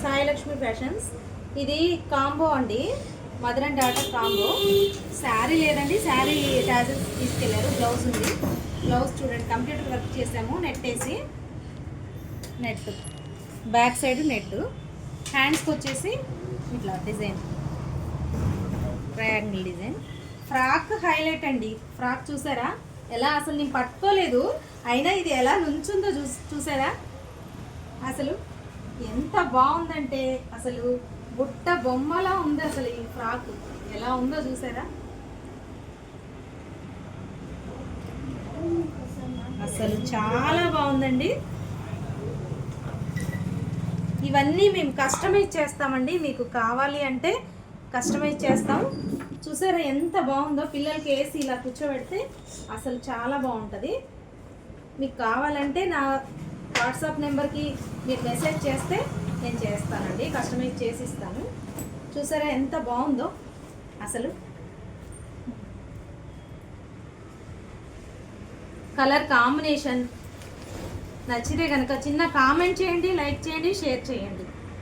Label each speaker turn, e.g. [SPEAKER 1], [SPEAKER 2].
[SPEAKER 1] Sai Lakshmi fashions. ఇది combo అండి, mother and daughter combo. Sari లేదండి, శారీ టాజల్స్ తీసుకెళ్లారు. బ్లౌజ్ ఉంది. బ్లౌజ్ చూడండి, కంప్యూటర్ వర్క్ చేసాము, నెట్ వేసి. నెట్ బ్యాక్ సైడ్ నెట్, హ్యాండ్స్కి వచ్చేసి ఇట్లా design, triangle design. Frock highlight అండి. ఫ్రాక్ చూసారా ఎలా, అసలు నేను పట్టుకోలేదు అయినా ఇది ఎలా నుంచుందో చూసారా, అసలు ఎంత బాగుందంటే అసలు బుట్ట బొమ్మలా ఉంది. అసలు ఈ ఫ్రాక్ ఎలా ఉందో చూసారా, అసలు చాలా బాగుందండి. ఇవన్నీ మేము కస్టమైజ్ చేస్తామండి, మీకు కావాలి అంటే కస్టమైజ్ చేస్తాం. చూసారా ఎంత బాగుందో, పిల్లలకి వేసి ఇలా కూర్చోబెడితే అసలు చాలా బాగుంటుంది. మీకు కావాలంటే నా వాట్సాప్ నెంబర్కి మీరు మెసేజ్ చేస్తే నేను చేస్తానండి, కస్టమైజ్ చేసి ఇస్తాను. చూసారా ఎంత బాగుందో అసలు. కలర్ కాంబినేషన్ నచ్చితే కనుక చిన్న కామెంట్ చేయండి, లైక్ చేయండి, షేర్ చేయండి.